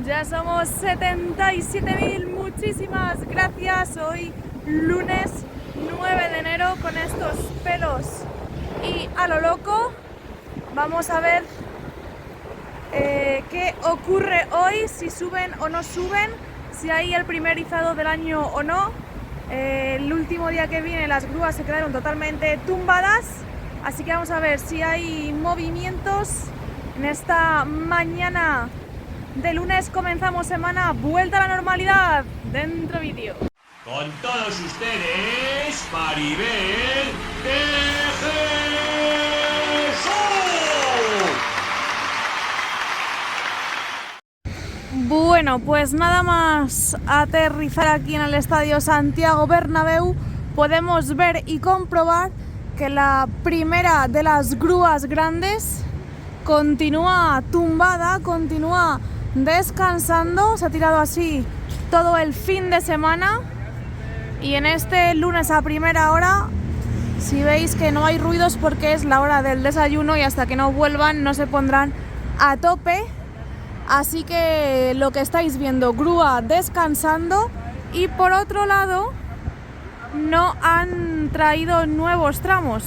Ya somos 77.000, muchísimas gracias. Hoy lunes 9 de enero con estos pelos y a lo loco. Vamos a ver qué ocurre hoy, si suben o no suben, si hay el primer izado del año o no. El último día que viene las grúas se quedaron totalmente tumbadas, así que vamos a ver si hay movimientos en esta mañana de lunes. Comenzamos semana, vuelta a la normalidad. Dentro vídeo. Con todos ustedes, Maribel de Jesús. Bueno, pues nada más aterrizar aquí en el Estadio Santiago Bernabéu, podemos ver y comprobar que la primera de las grúas grandes continúa tumbada, continúa descansando. Se ha tirado así todo el fin de semana y en este lunes a primera hora, si veis que no hay ruidos, porque es la hora del desayuno y hasta que no vuelvan no se pondrán a tope. Así que lo que estáis viendo, grúa descansando, y por otro lado no han traído nuevos tramos.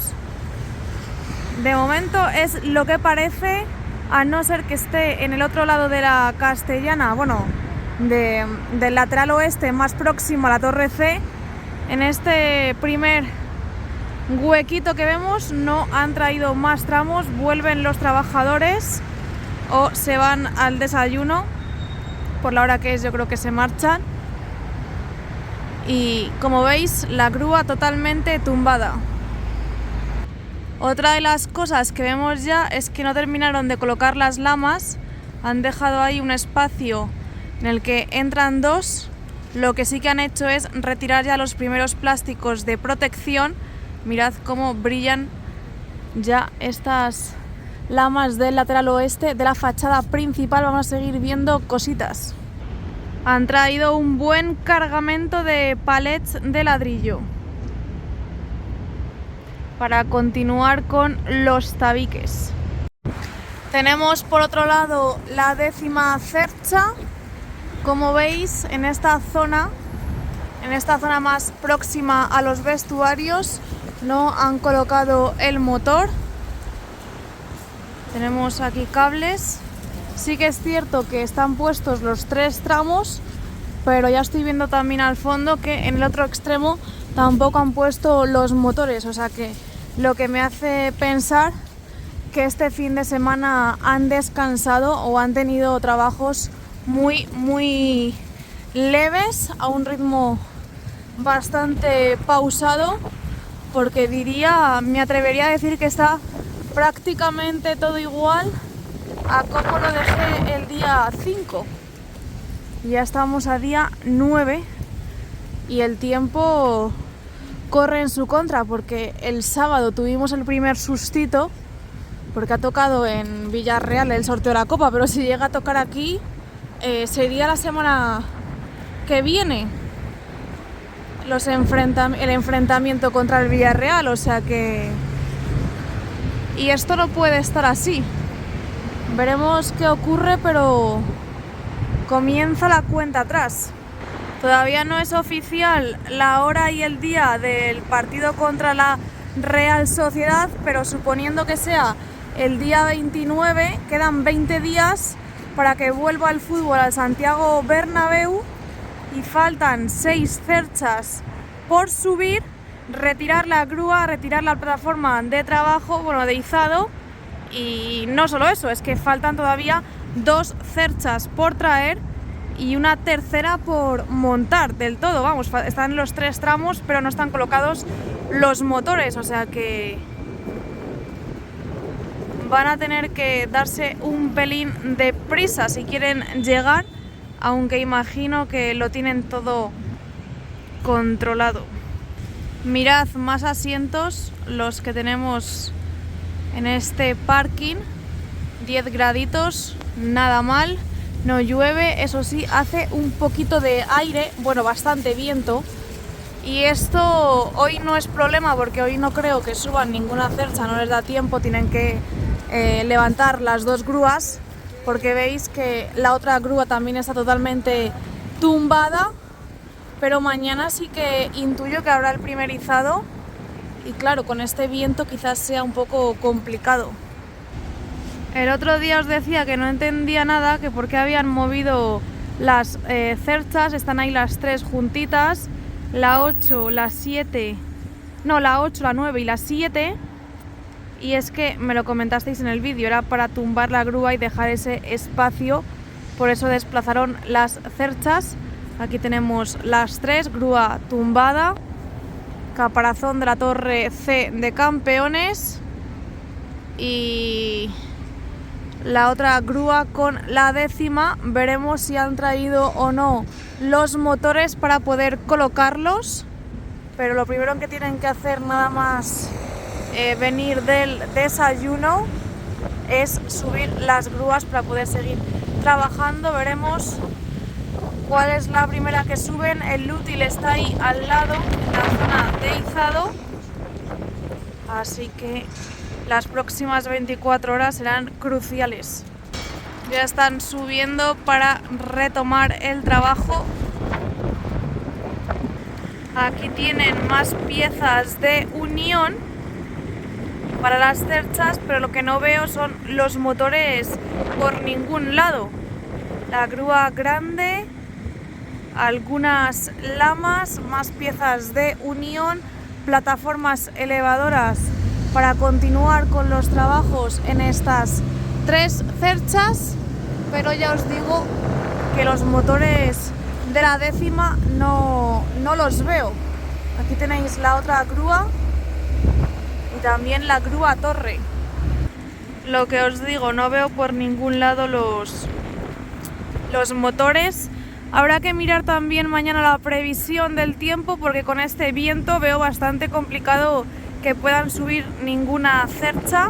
De momento es lo que parece, a no ser que esté en el otro lado de la Castellana, bueno, del lateral oeste más próximo a la Torre C. En este primer huequito que vemos no han traído más tramos, vuelven los trabajadores o se van al desayuno, por la hora que es yo creo que se marchan. Y como veis, la grúa totalmente tumbada. Otra de las cosas que vemos ya es que no terminaron de colocar las lamas, han dejado ahí un espacio en el que entran dos. Lo que sí que han hecho es retirar ya los primeros plásticos de protección. Mirad cómo brillan ya estas lamas del lateral oeste. De la fachada principal vamos a seguir viendo cositas. Han traído un buen cargamento de palets de ladrillo para continuar con los tabiques. Tenemos por otro lado la 10ª cercha. Como veis, en esta zona más próxima a los vestuarios, no han colocado el motor. Tenemos aquí cables. Sí que es cierto que están puestos los 3 tramos, pero ya estoy viendo también al fondo que en el otro extremo tampoco han puesto los motores, o sea que lo que me hace pensar que este fin de semana han descansado o han tenido trabajos muy leves, a un ritmo bastante pausado, porque me atrevería a decir que está prácticamente todo igual a como lo dejé el día 5. Ya estamos a día 9 y el tiempo corre en su contra, porque el sábado tuvimos el primer sustito porque ha tocado en Villarreal el sorteo de la Copa, pero si llega a tocar aquí sería la semana que viene el enfrentamiento contra el Villarreal, o sea que... Y esto no puede estar así. Veremos qué ocurre, pero comienza la cuenta atrás. Todavía no es oficial la hora y el día del partido contra la Real Sociedad, pero suponiendo que sea el día 29, quedan 20 días para que vuelva el fútbol al Santiago Bernabéu y faltan 6 cerchas por subir, retirar la grúa, retirar la plataforma de trabajo, bueno, de izado. Y no solo eso, es que faltan todavía 2 cerchas por traer y una tercera por montar del todo. Vamos, están los 3 tramos, pero no están colocados los motores, o sea que van a tener que darse un pelín de prisa si quieren llegar, aunque imagino que lo tienen todo controlado. Mirad, más asientos los que tenemos en este parking, 10 graditos, nada mal. No llueve, eso sí, hace un poquito de aire, bueno, bastante viento. Y esto hoy no es problema, porque hoy no creo que suban ninguna cercha, no les da tiempo, tienen que levantar las 2 grúas, porque veis que la otra grúa también está totalmente tumbada, pero mañana sí que intuyo que habrá el primer izado y claro, con este viento quizás sea un poco complicado. El otro día os decía que no entendía nada, que por qué habían movido las cerchas, están ahí las tres juntitas, la 8, la 7, no, la 8, la 9 y la 7, y es que me lo comentasteis en el vídeo, era para tumbar la grúa y dejar ese espacio, por eso desplazaron las cerchas. Aquí tenemos las tres, grúa tumbada, caparazón de la torre C de Campeones y la otra grúa con la 10ª. Veremos si han traído o no los motores para poder colocarlos, pero lo primero que tienen que hacer nada más venir del desayuno es subir las grúas para poder seguir trabajando. Veremos cuál es la primera que suben. El útil está ahí al lado, en la zona de izado, así que las próximas 24 horas serán cruciales. Ya están subiendo para retomar el trabajo. Aquí tienen más piezas de unión para las cerchas, pero lo que no veo son los motores por ningún lado. La grúa grande, algunas lamas, más piezas de unión, plataformas elevadoras para continuar con los trabajos en estas tres cerchas, pero ya os digo que los motores de la 10ª no los veo. Aquí tenéis la otra grúa y también la grúa torre. Lo que os digo, no veo por ningún lado los motores. Habrá que mirar también mañana la previsión del tiempo, porque con este viento veo bastante complicado que puedan subir ninguna cercha.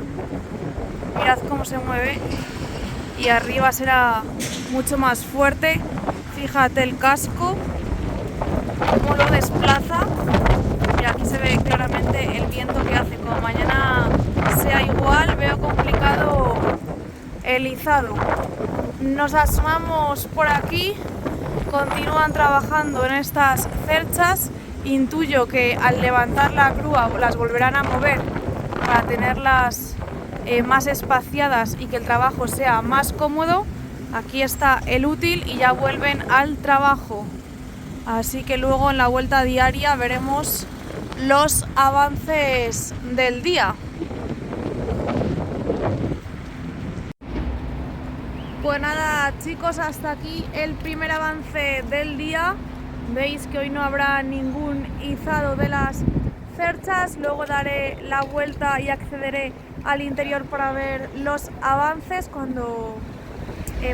Mirad cómo se mueve y arriba será mucho más fuerte. Fíjate el casco, cómo lo desplaza. Mira, aquí se ve claramente el viento que hace. Como mañana sea igual, veo complicado el izado. Nos asomamos por aquí, continúan trabajando en estas cerchas. Intuyo que al levantar la grúa las volverán a mover para tenerlas más espaciadas y que el trabajo sea más cómodo. Aquí está el útil y ya vuelven al trabajo. Así que luego en la vuelta diaria veremos los avances del día. Pues nada, chicos, hasta aquí el primer avance del día. Veis que hoy no habrá ningún izado de las cerchas. Luego daré la vuelta y accederé al interior para ver los avances cuando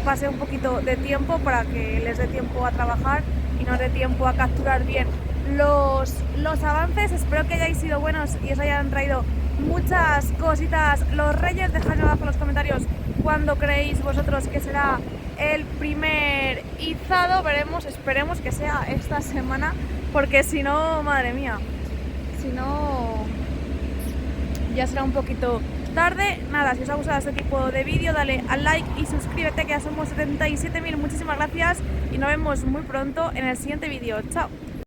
pase un poquito de tiempo, para que les dé tiempo a trabajar y nos dé tiempo a capturar bien los avances. Espero que hayáis sido buenos y os hayan traído muchas cositas los Reyes. Dejadme abajo en los comentarios cuándo creéis vosotros que será el primer izado. Veremos, esperemos que sea esta semana, porque si no, madre mía, si no ya será un poquito tarde. Nada, si os ha gustado este tipo de vídeo, dale al like y suscríbete, que ya somos 77.000. Muchísimas gracias y nos vemos muy pronto en el siguiente vídeo. Chao.